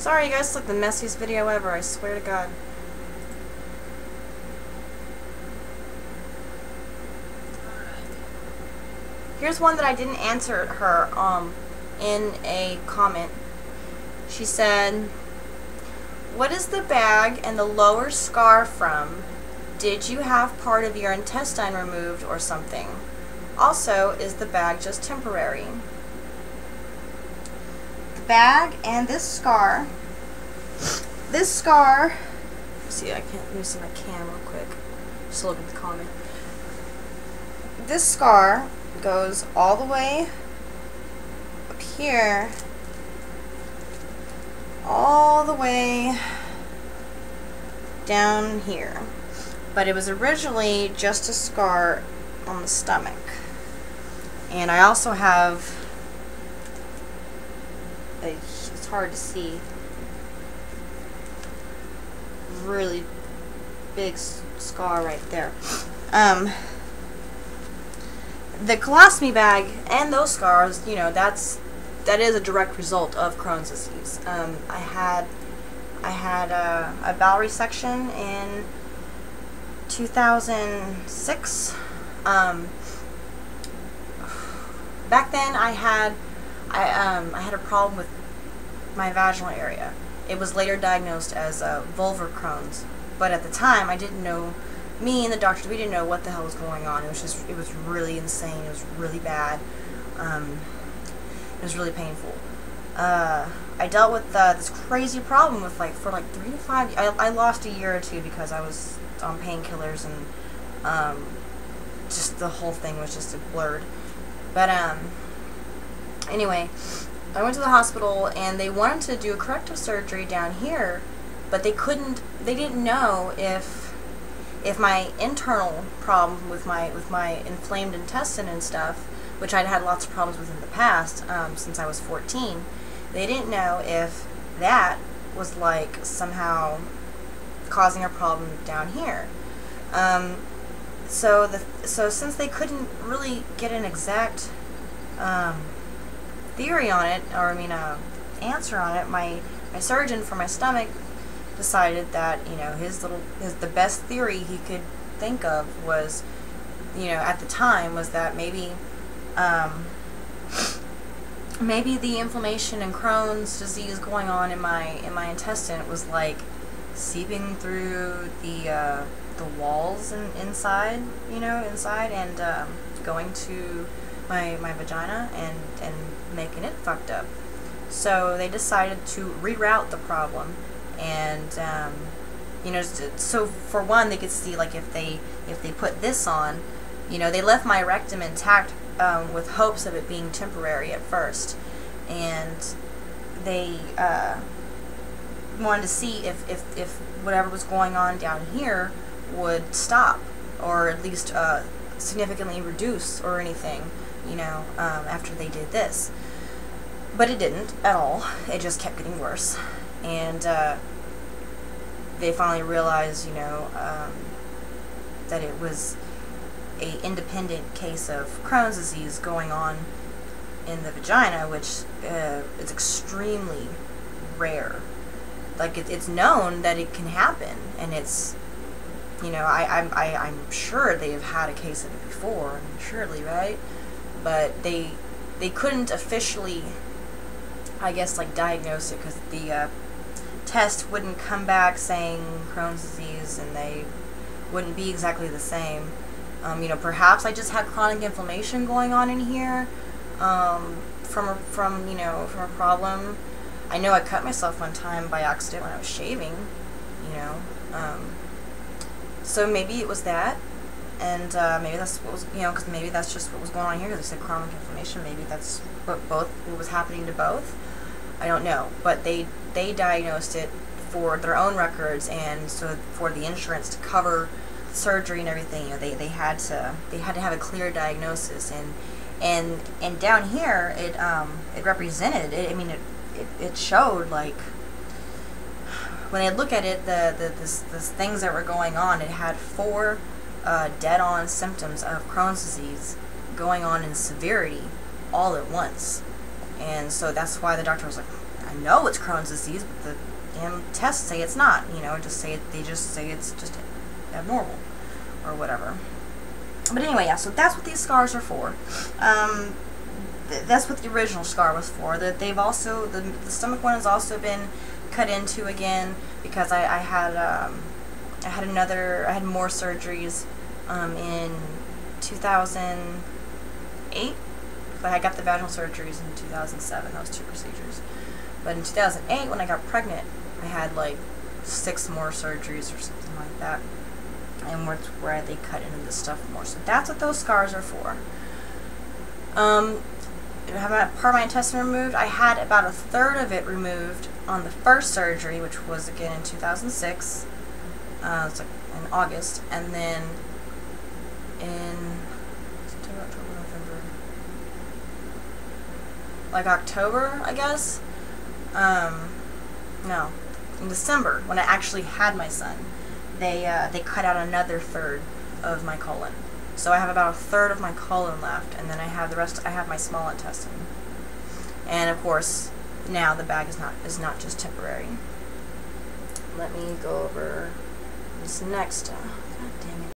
Sorry, you guys, it's like the messiest video ever, I swear to God. Here's one that I didn't answer her in a comment. She said, "What is the bag and the lower scar from? Did you have part of your intestine removed or something? Also, is the bag just temporary?" The bag and this scar. See, let me see my cam real quick. Just look at the comment. This scar goes all the way up here, all the way down here. But it was originally just a scar on the stomach. And I also have it's hard to see, really big scar right there. The colostomy bag and those scars, you know, that is a direct result of Crohn's disease. I had a bowel resection in 2006. Back then I had a problem with my vaginal area. It was later diagnosed as vulvar Crohn's, but at the time I didn't know. Me and the doctors, we didn't know what the hell was going on. It was really insane. It was really bad. It was really painful. I dealt with this crazy problem with for 3 to 5. I lost a year or two because I was on painkillers, and just the whole thing was just blurred. But anyway, I went to the hospital and they wanted to do a corrective surgery down here, but they didn't know if my internal problem with my inflamed intestine and stuff, which I'd had lots of problems with in the past since I was 14, they didn't know if that was somehow causing a problem down here. So since they couldn't really get an exact theory on it, or answer on it, my surgeon for my stomach decided that, you know, the best theory he could think of was, you know, at the time, was that maybe the inflammation and Crohn's disease going on in my intestine was seeping through the walls and inside, and going to my vagina and making it fucked up. So they decided to reroute the problem. And so for one, they could see if they put this on, you know, they left my rectum intact with hopes of it being temporary at first, and they wanted to see if whatever was going on down here would stop, or at least significantly reduce or anything, you know, after they did this. But it didn't at all. It just kept getting worse. And they finally realized, you know, that it was a independent case of Crohn's disease going on in the vagina, which is extremely rare. It's known that it can happen, and it's, you know, I'm sure they have had a case of it before, surely, right? But they couldn't officially, I guess, diagnose it, because the test wouldn't come back saying Crohn's disease, and they wouldn't be exactly the same. You know, perhaps I just had chronic inflammation going on in here from a problem. I know I cut myself one time by accident when I was shaving, you know. So maybe it was that, and maybe that's what was, you know, because maybe that's just what was going on here, because they said chronic inflammation. Maybe that's what was happening to both. I don't know, but they diagnosed it for their own records, and so for the insurance to cover surgery and everything, you know, they had to have a clear diagnosis, and down here it represented it. I mean, it showed, when I look at it, the things that were going on, it had 4 dead-on symptoms of Crohn's disease going on in severity all at once. And so that's why the doctor was like, I know it's Crohn's disease, but the damn tests say it's not. You know, they just say it's just abnormal or whatever. But anyway, yeah. So that's what these scars are for. That's what the original scar was for. That they've also the stomach one has also been cut into again because I had more surgeries in 2008. I got the vaginal surgeries in 2007. That was 2 procedures. But in 2008, when I got pregnant, I had like 6 more surgeries or something like that, and where they cut into the stuff more. So that's what those scars are for. Have part of my intestine removed. I had about 1/3 of it removed on the first surgery, which was again in 2006. It's like in August, and then in September, October, November, like October, I guess. No, in December, when I actually had my son, they cut out another 1/3 of my colon. So I have about 1/3 of my colon left, and then I have the rest. I have my small intestine, and of course, now the bag is not just temporary. Let me go over this next. God dang it.